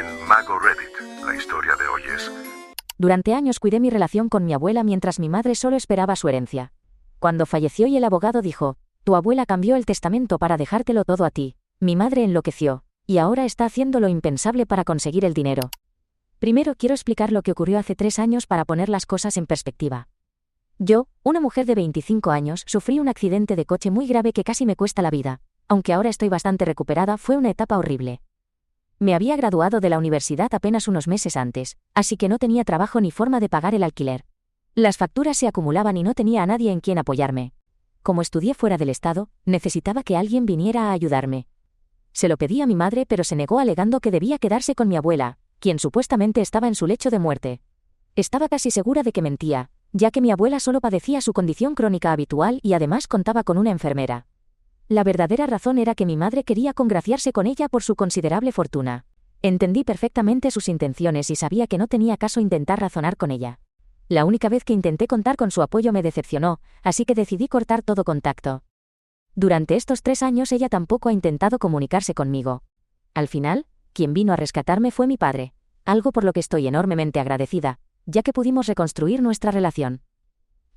en Mago Reddit. La historia de hoy es... Durante años cuidé mi relación con mi abuela mientras mi madre solo esperaba su herencia. Cuando falleció y el abogado dijo, tu abuela cambió el testamento para dejártelo todo a ti, mi madre enloqueció, y ahora está haciendo lo impensable para conseguir el dinero. Primero quiero explicar lo que ocurrió hace 3 años para poner las cosas en perspectiva. Yo, una mujer de 25 años, sufrí un accidente de coche muy grave que casi me cuesta la vida. Aunque ahora estoy bastante recuperada, fue una etapa horrible. Me había graduado de la universidad apenas unos meses antes, así que no tenía trabajo ni forma de pagar el alquiler. Las facturas se acumulaban y no tenía a nadie en quien apoyarme. Como estudié fuera del estado, necesitaba que alguien viniera a ayudarme. Se lo pedí a mi madre, pero se negó alegando que debía quedarse con mi abuela, quien supuestamente estaba en su lecho de muerte. Estaba casi segura de que mentía, ya que mi abuela solo padecía su condición crónica habitual y además contaba con una enfermera. La verdadera razón era que mi madre quería congraciarse con ella por su considerable fortuna. Entendí perfectamente sus intenciones y sabía que no tenía caso intentar razonar con ella. La única vez que intenté contar con su apoyo me decepcionó, así que decidí cortar todo contacto. Durante estos 3 años ella tampoco ha intentado comunicarse conmigo. Al final, quien vino a rescatarme fue mi padre, algo por lo que estoy enormemente agradecida, ya que pudimos reconstruir nuestra relación.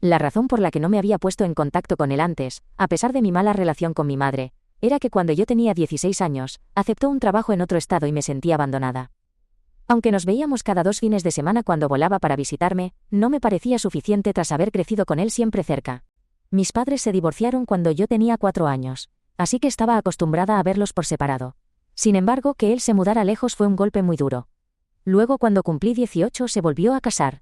La razón por la que no me había puesto en contacto con él antes, a pesar de mi mala relación con mi madre, era que cuando yo tenía 16 años, aceptó un trabajo en otro estado y me sentí abandonada. Aunque nos veíamos cada 2 fines de semana cuando volaba para visitarme, no me parecía suficiente tras haber crecido con él siempre cerca. Mis padres se divorciaron cuando yo tenía 4 años, así que estaba acostumbrada a verlos por separado. Sin embargo, que él se mudara lejos fue un golpe muy duro. Luego, cuando cumplí 18, se volvió a casar.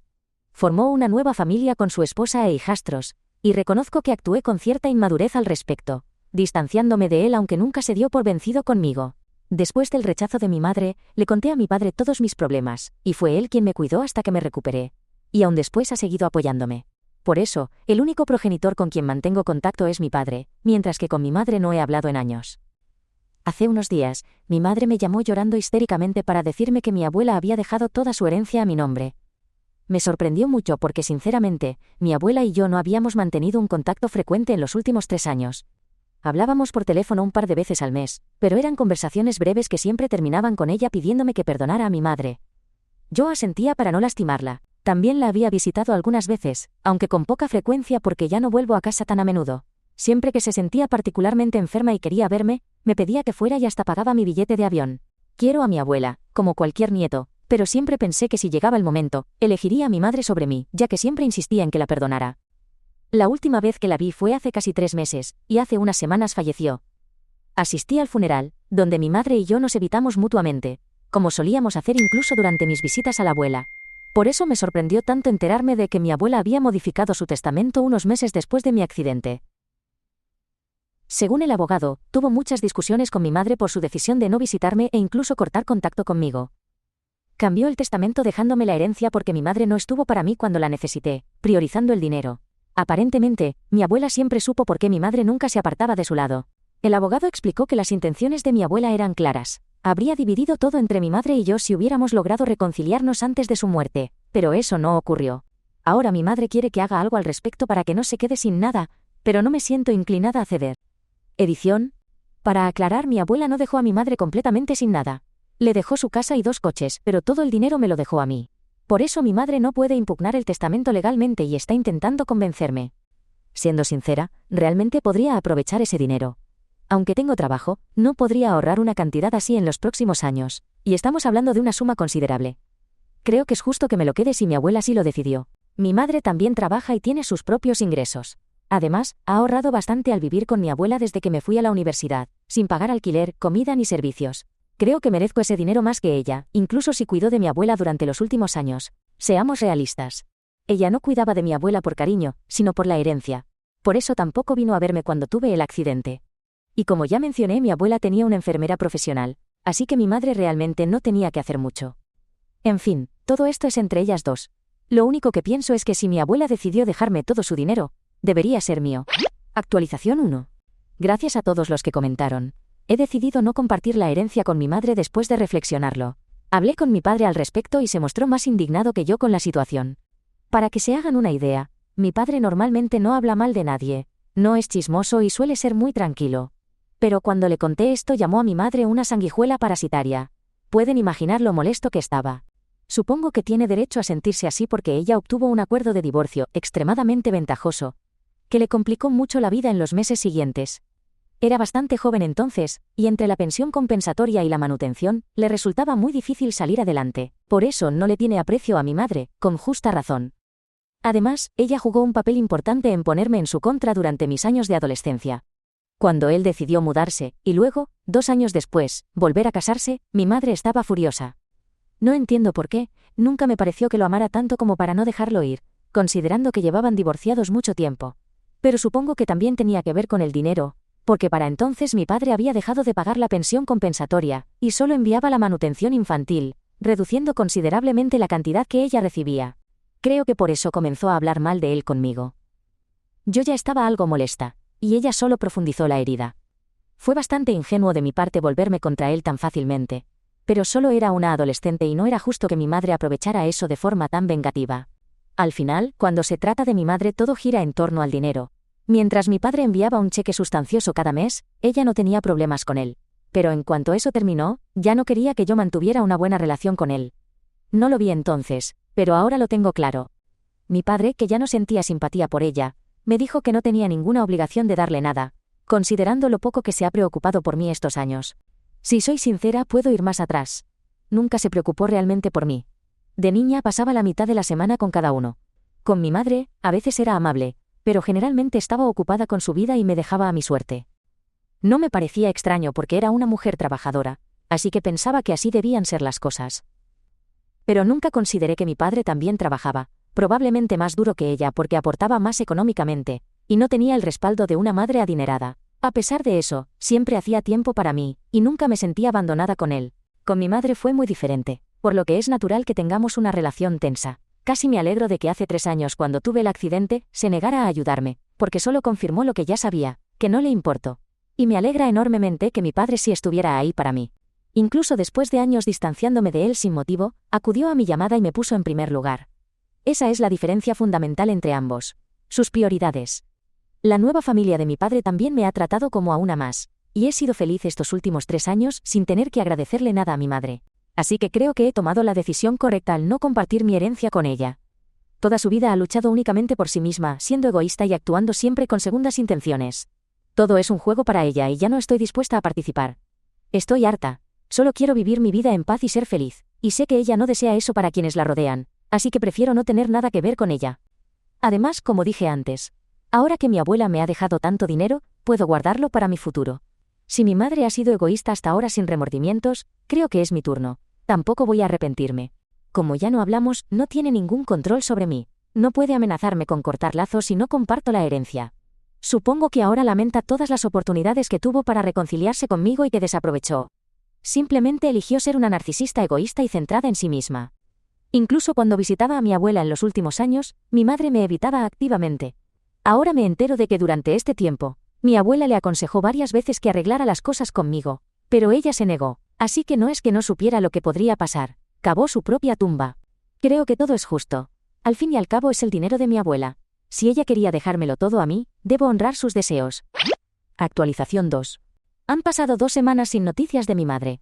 Formó una nueva familia con su esposa e hijastros, y reconozco que actué con cierta inmadurez al respecto, distanciándome de él aunque nunca se dio por vencido conmigo. Después del rechazo de mi madre, le conté a mi padre todos mis problemas, y fue él quien me cuidó hasta que me recuperé. Y aún después ha seguido apoyándome. Por eso, el único progenitor con quien mantengo contacto es mi padre, mientras que con mi madre no he hablado en años. Hace unos días, mi madre me llamó llorando histéricamente para decirme que mi abuela había dejado toda su herencia a mi nombre. Me sorprendió mucho porque, sinceramente, mi abuela y yo no habíamos mantenido un contacto frecuente en los últimos 3 años. Hablábamos por teléfono un par de veces al mes, pero eran conversaciones breves que siempre terminaban con ella pidiéndome que perdonara a mi madre. Yo asentía para no lastimarla. También la había visitado algunas veces, aunque con poca frecuencia porque ya no vuelvo a casa tan a menudo. Siempre que se sentía particularmente enferma y quería verme, me pedía que fuera y hasta pagaba mi billete de avión. Quiero a mi abuela, como cualquier nieto, pero siempre pensé que si llegaba el momento, elegiría a mi madre sobre mí, ya que siempre insistía en que la perdonara. La última vez que la vi fue hace casi 3 meses, y hace unas semanas falleció. Asistí al funeral, donde mi madre y yo nos evitamos mutuamente, como solíamos hacer incluso durante mis visitas a la abuela. Por eso me sorprendió tanto enterarme de que mi abuela había modificado su testamento unos meses después de mi accidente. Según el abogado, tuvo muchas discusiones con mi madre por su decisión de no visitarme e incluso cortar contacto conmigo. Cambió el testamento dejándome la herencia porque mi madre no estuvo para mí cuando la necesité, priorizando el dinero. Aparentemente, mi abuela siempre supo por qué mi madre nunca se apartaba de su lado. El abogado explicó que las intenciones de mi abuela eran claras. Habría dividido todo entre mi madre y yo si hubiéramos logrado reconciliarnos antes de su muerte, pero eso no ocurrió. Ahora mi madre quiere que haga algo al respecto para que no se quede sin nada, pero no me siento inclinada a ceder. Edición. Para aclarar, mi abuela no dejó a mi madre completamente sin nada. Le dejó su casa y 2 coches, pero todo el dinero me lo dejó a mí. Por eso mi madre no puede impugnar el testamento legalmente y está intentando convencerme. Siendo sincera, realmente podría aprovechar ese dinero. Aunque tengo trabajo, no podría ahorrar una cantidad así en los próximos años, y estamos hablando de una suma considerable. Creo que es justo que me lo quede si mi abuela sí lo decidió. Mi madre también trabaja y tiene sus propios ingresos. Además, ha ahorrado bastante al vivir con mi abuela desde que me fui a la universidad, sin pagar alquiler, comida ni servicios. Creo que merezco ese dinero más que ella, incluso si cuidó de mi abuela durante los últimos años. Seamos realistas. Ella no cuidaba de mi abuela por cariño, sino por la herencia. Por eso tampoco vino a verme cuando tuve el accidente. Y como ya mencioné, mi abuela tenía una enfermera profesional, así que mi madre realmente no tenía que hacer mucho. En fin, todo esto es entre ellas dos. Lo único que pienso es que si mi abuela decidió dejarme todo su dinero, debería ser mío. Actualización 1. Gracias a todos los que comentaron. He decidido no compartir la herencia con mi madre después de reflexionarlo. Hablé con mi padre al respecto y se mostró más indignado que yo con la situación. Para que se hagan una idea, mi padre normalmente no habla mal de nadie, no es chismoso y suele ser muy tranquilo. Pero cuando le conté esto llamó a mi madre una sanguijuela parasitaria. Pueden imaginar lo molesto que estaba. Supongo que tiene derecho a sentirse así porque ella obtuvo un acuerdo de divorcio extremadamente ventajoso, que le complicó mucho la vida en los meses siguientes. Era bastante joven entonces, y entre la pensión compensatoria y la manutención, le resultaba muy difícil salir adelante. Por eso no le tiene aprecio a mi madre, con justa razón. Además, ella jugó un papel importante en ponerme en su contra durante mis años de adolescencia. Cuando él decidió mudarse, y luego, 2 años después, volver a casarse, mi madre estaba furiosa. No entiendo por qué, nunca me pareció que lo amara tanto como para no dejarlo ir, considerando que llevaban divorciados mucho tiempo. Pero supongo que también tenía que ver con el dinero, porque para entonces mi padre había dejado de pagar la pensión compensatoria, y solo enviaba la manutención infantil, reduciendo considerablemente la cantidad que ella recibía. Creo que por eso comenzó a hablar mal de él conmigo. Yo ya estaba algo molesta, y ella solo profundizó la herida. Fue bastante ingenuo de mi parte volverme contra él tan fácilmente, pero solo era una adolescente y no era justo que mi madre aprovechara eso de forma tan vengativa. Al final, cuando se trata de mi madre todo gira en torno al dinero. Mientras mi padre enviaba un cheque sustancioso cada mes, ella no tenía problemas con él. Pero en cuanto eso terminó, ya no quería que yo mantuviera una buena relación con él. No lo vi entonces, pero ahora lo tengo claro. Mi padre, que ya no sentía simpatía por ella, me dijo que no tenía ninguna obligación de darle nada, considerando lo poco que se ha preocupado por mí estos años. Si soy sincera, puedo ir más atrás. Nunca se preocupó realmente por mí. De niña pasaba la mitad de la semana con cada uno. Con mi madre, a veces era amable, pero generalmente estaba ocupada con su vida y me dejaba a mi suerte. No me parecía extraño porque era una mujer trabajadora, así que pensaba que así debían ser las cosas. Pero nunca consideré que mi padre también trabajaba, probablemente más duro que ella porque aportaba más económicamente, y no tenía el respaldo de una madre adinerada. A pesar de eso, siempre hacía tiempo para mí, y nunca me sentía abandonada con él. Con mi madre fue muy diferente, por lo que es natural que tengamos una relación tensa. Casi me alegro de que hace 3 años, cuando tuve el accidente, se negara a ayudarme, porque solo confirmó lo que ya sabía, que no le importó. Y me alegra enormemente que mi padre sí estuviera ahí para mí. Incluso después de años distanciándome de él sin motivo, acudió a mi llamada y me puso en primer lugar. Esa es la diferencia fundamental entre ambos. Sus prioridades. La nueva familia de mi padre también me ha tratado como a una más, y he sido feliz estos últimos 3 años sin tener que agradecerle nada a mi madre. Así que creo que he tomado la decisión correcta al no compartir mi herencia con ella. Toda su vida ha luchado únicamente por sí misma, siendo egoísta y actuando siempre con segundas intenciones. Todo es un juego para ella y ya no estoy dispuesta a participar. Estoy harta. Solo quiero vivir mi vida en paz y ser feliz, y sé que ella no desea eso para quienes la rodean, así que prefiero no tener nada que ver con ella. Además, como dije antes, ahora que mi abuela me ha dejado tanto dinero, puedo guardarlo para mi futuro. Si mi madre ha sido egoísta hasta ahora sin remordimientos, creo que es mi turno. Tampoco voy a arrepentirme. Como ya no hablamos, no tiene ningún control sobre mí. No puede amenazarme con cortar lazos si no comparto la herencia. Supongo que ahora lamenta todas las oportunidades que tuvo para reconciliarse conmigo y que desaprovechó. Simplemente eligió ser una narcisista egoísta y centrada en sí misma. Incluso cuando visitaba a mi abuela en los últimos años, mi madre me evitaba activamente. Ahora me entero de que durante este tiempo, mi abuela le aconsejó varias veces que arreglara las cosas conmigo, pero ella se negó, así que no es que no supiera lo que podría pasar, cavó su propia tumba. Creo que todo es justo. Al fin y al cabo es el dinero de mi abuela. Si ella quería dejármelo todo a mí, debo honrar sus deseos. Actualización 2. Han pasado 2 semanas sin noticias de mi madre.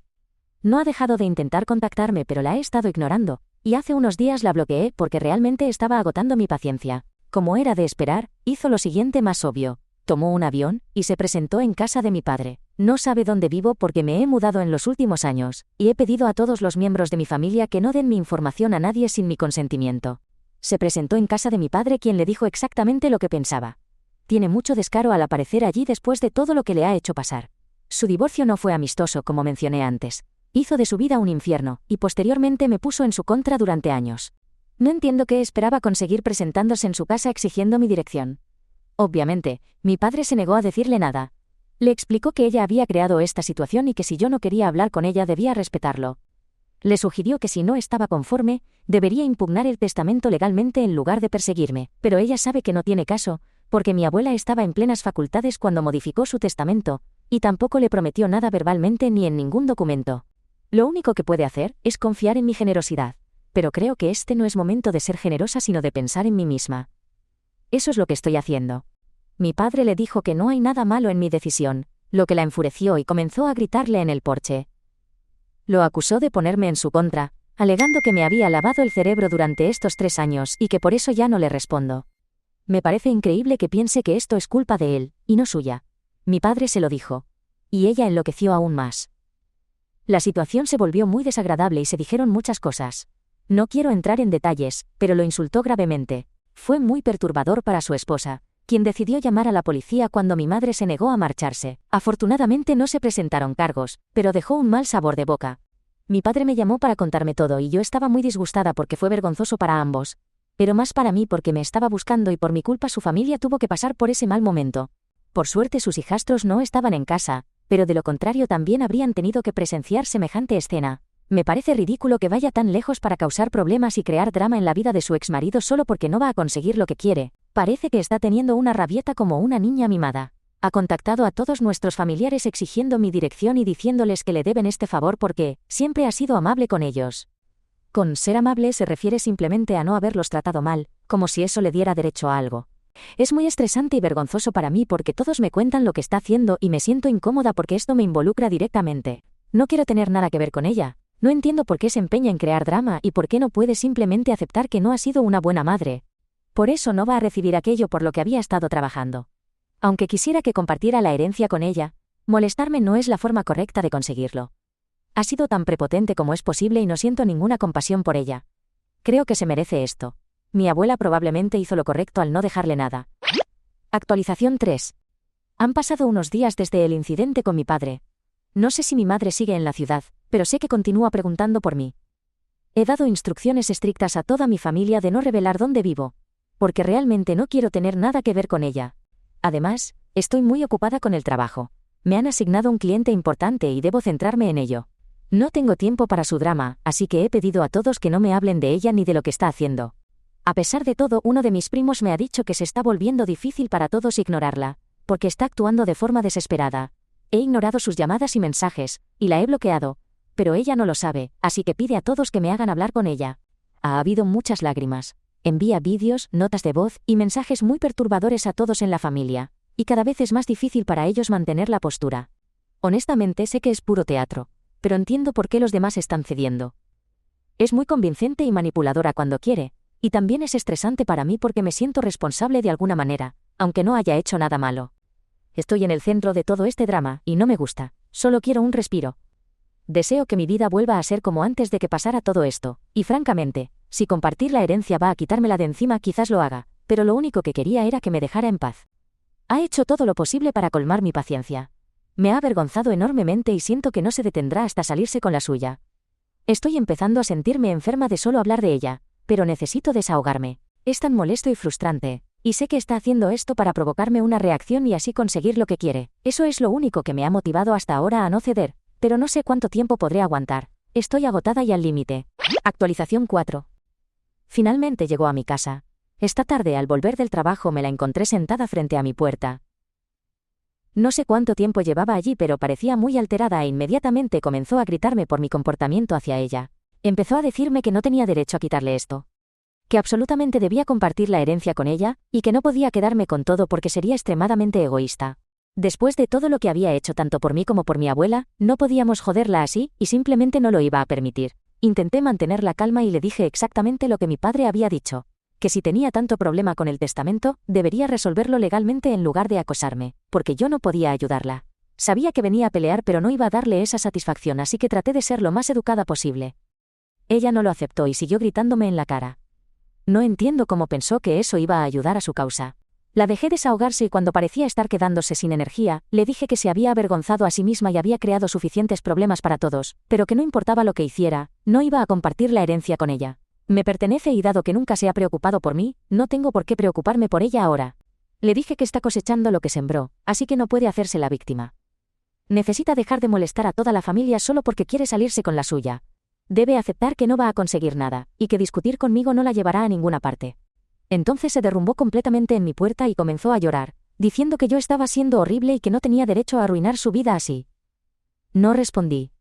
No ha dejado de intentar contactarme, pero la he estado ignorando, y hace unos días la bloqueé porque realmente estaba agotando mi paciencia. Como era de esperar, hizo lo siguiente más obvio. Tomó un avión y se presentó en casa de mi padre. No sabe dónde vivo porque me he mudado en los últimos años, y he pedido a todos los miembros de mi familia que no den mi información a nadie sin mi consentimiento. Se presentó en casa de mi padre, quien le dijo exactamente lo que pensaba. Tiene mucho descaro al aparecer allí después de todo lo que le ha hecho pasar. Su divorcio no fue amistoso, como mencioné antes. Hizo de su vida un infierno, y posteriormente me puso en su contra durante años. No entiendo qué esperaba conseguir presentándose en su casa exigiendo mi dirección. Obviamente, mi padre se negó a decirle nada. Le explicó que ella había creado esta situación y que si yo no quería hablar con ella debía respetarlo. Le sugirió que si no estaba conforme, debería impugnar el testamento legalmente en lugar de perseguirme, pero ella sabe que no tiene caso, porque mi abuela estaba en plenas facultades cuando modificó su testamento, y tampoco le prometió nada verbalmente ni en ningún documento. Lo único que puede hacer es confiar en mi generosidad, pero creo que este no es momento de ser generosa sino de pensar en mí misma. Eso es lo que estoy haciendo. Mi padre le dijo que no hay nada malo en mi decisión, lo que la enfureció y comenzó a gritarle en el porche. Lo acusó de ponerme en su contra, alegando que me había lavado el cerebro durante estos 3 años y que por eso ya no le respondo. Me parece increíble que piense que esto es culpa de él, y no suya. Mi padre se lo dijo. Y ella enloqueció aún más. La situación se volvió muy desagradable y se dijeron muchas cosas. No quiero entrar en detalles, pero lo insultó gravemente. Fue muy perturbador para su esposa, quien decidió llamar a la policía cuando mi madre se negó a marcharse. Afortunadamente no se presentaron cargos, pero dejó un mal sabor de boca. Mi padre me llamó para contarme todo y yo estaba muy disgustada porque fue vergonzoso para ambos. Pero más para mí porque me estaba buscando y por mi culpa su familia tuvo que pasar por ese mal momento. Por suerte sus hijastros no estaban en casa, pero de lo contrario también habrían tenido que presenciar semejante escena. Me parece ridículo que vaya tan lejos para causar problemas y crear drama en la vida de su exmarido solo porque no va a conseguir lo que quiere. Parece que está teniendo una rabieta como una niña mimada. Ha contactado a todos nuestros familiares exigiendo mi dirección y diciéndoles que le deben este favor porque siempre ha sido amable con ellos. Con ser amable se refiere simplemente a no haberlos tratado mal, como si eso le diera derecho a algo. Es muy estresante y vergonzoso para mí porque todos me cuentan lo que está haciendo y me siento incómoda porque esto me involucra directamente. No quiero tener nada que ver con ella. No entiendo por qué se empeña en crear drama y por qué no puede simplemente aceptar que no ha sido una buena madre. Por eso no va a recibir aquello por lo que había estado trabajando. Aunque quisiera que compartiera la herencia con ella, molestarme no es la forma correcta de conseguirlo. Ha sido tan prepotente como es posible y no siento ninguna compasión por ella. Creo que se merece esto. Mi abuela probablemente hizo lo correcto al no dejarle nada. Actualización 3. Han pasado unos días desde el incidente con mi padre. No sé si mi madre sigue en la ciudad, pero sé que continúa preguntando por mí. He dado instrucciones estrictas a toda mi familia de no revelar dónde vivo, porque realmente no quiero tener nada que ver con ella. Además, estoy muy ocupada con el trabajo. Me han asignado un cliente importante y debo centrarme en ello. No tengo tiempo para su drama, así que he pedido a todos que no me hablen de ella ni de lo que está haciendo. A pesar de todo, uno de mis primos me ha dicho que se está volviendo difícil para todos ignorarla, porque está actuando de forma desesperada. He ignorado sus llamadas y mensajes, y la he bloqueado, pero ella no lo sabe, así que pide a todos que me hagan hablar con ella. Ha habido muchas lágrimas. Envía vídeos, notas de voz y mensajes muy perturbadores a todos en la familia, y cada vez es más difícil para ellos mantener la postura. Honestamente sé que es puro teatro, pero entiendo por qué los demás están cediendo. Es muy convincente y manipuladora cuando quiere, y también es estresante para mí porque me siento responsable de alguna manera, aunque no haya hecho nada malo. Estoy en el centro de todo este drama, y no me gusta, solo quiero un respiro. Deseo que mi vida vuelva a ser como antes de que pasara todo esto, y francamente, si compartir la herencia va a quitármela de encima quizás lo haga, pero lo único que quería era que me dejara en paz. Ha hecho todo lo posible para colmar mi paciencia. Me ha avergonzado enormemente y siento que no se detendrá hasta salirse con la suya. Estoy empezando a sentirme enferma de solo hablar de ella, pero necesito desahogarme. Es tan molesto y frustrante, y sé que está haciendo esto para provocarme una reacción y así conseguir lo que quiere. Eso es lo único que me ha motivado hasta ahora a no ceder, pero no sé cuánto tiempo podré aguantar. Estoy agotada y al límite. Actualización 4. Finalmente llegó a mi casa. Esta tarde al volver del trabajo me la encontré sentada frente a mi puerta. No sé cuánto tiempo llevaba allí, pero parecía muy alterada e inmediatamente comenzó a gritarme por mi comportamiento hacia ella. Empezó a decirme que no tenía derecho a quitarle esto. Que absolutamente debía compartir la herencia con ella, y que no podía quedarme con todo porque sería extremadamente egoísta. Después de todo lo que había hecho tanto por mí como por mi abuela, no podíamos joderla así, y simplemente no lo iba a permitir. Intenté mantener la calma y le dije exactamente lo que mi padre había dicho. Que si tenía tanto problema con el testamento, debería resolverlo legalmente en lugar de acosarme, porque yo no podía ayudarla. Sabía que venía a pelear pero no iba a darle esa satisfacción, así que traté de ser lo más educada posible. Ella no lo aceptó y siguió gritándome en la cara. No entiendo cómo pensó que eso iba a ayudar a su causa. La dejé desahogarse y cuando parecía estar quedándose sin energía, le dije que se había avergonzado a sí misma y había creado suficientes problemas para todos, pero que no importaba lo que hiciera, no iba a compartir la herencia con ella. Me pertenece y dado que nunca se ha preocupado por mí, no tengo por qué preocuparme por ella ahora. Le dije que está cosechando lo que sembró, así que no puede hacerse la víctima. Necesita dejar de molestar a toda la familia solo porque quiere salirse con la suya. Debe aceptar que no va a conseguir nada, y que discutir conmigo no la llevará a ninguna parte. Entonces se derrumbó completamente en mi puerta y comenzó a llorar, diciendo que yo estaba siendo horrible y que no tenía derecho a arruinar su vida así. No respondí.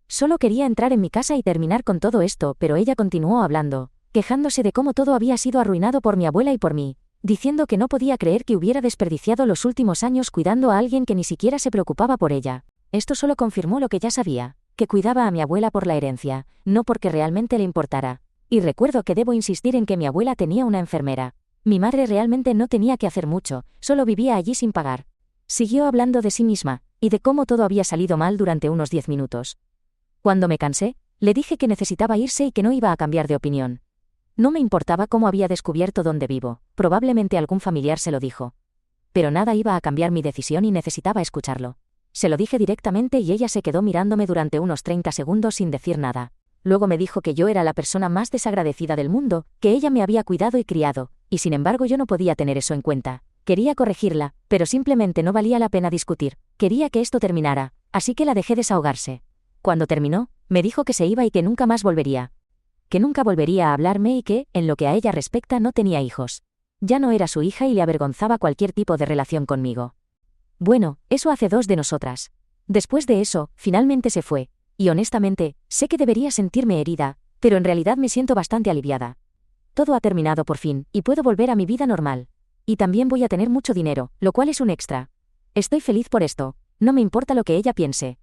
Solo quería entrar en mi casa y terminar con todo esto, pero ella continuó hablando, quejándose de cómo todo había sido arruinado por mi abuela y por mí, diciendo que no podía creer que hubiera desperdiciado los últimos años cuidando a alguien que ni siquiera se preocupaba por ella. Esto solo confirmó lo que ya sabía. que cuidaba a mi abuela por la herencia, no porque realmente le importara. Y recuerdo que debo insistir en que mi abuela tenía una enfermera. Mi madre realmente no tenía que hacer mucho, solo vivía allí sin pagar. Siguió hablando de sí misma, y de cómo todo había salido mal durante unos 10 minutos. Cuando me cansé, le dije que necesitaba irse y que no iba a cambiar de opinión. No me importaba cómo había descubierto dónde vivo, probablemente algún familiar se lo dijo. Pero nada iba a cambiar mi decisión y necesitaba escucharlo. Se lo dije directamente y ella se quedó mirándome durante unos 30 segundos sin decir nada. Luego me dijo que yo era la persona más desagradecida del mundo, que ella me había cuidado y criado, y sin embargo yo no podía tener eso en cuenta. Quería corregirla, pero simplemente no valía la pena discutir. Quería que esto terminara, así que la dejé desahogarse. Cuando terminó, me dijo que se iba y que nunca más volvería. Que nunca volvería a hablarme y que, en lo que a ella respecta, no tenía hijos. Ya no era su hija y le avergonzaba cualquier tipo de relación conmigo. Bueno, eso hace 2 de nosotras. Después de eso, finalmente se fue. Y honestamente, sé que debería sentirme herida, pero en realidad me siento bastante aliviada. Todo ha terminado por fin, y puedo volver a mi vida normal. Y también voy a tener mucho dinero, lo cual es un extra. Estoy feliz por esto. No me importa lo que ella piense.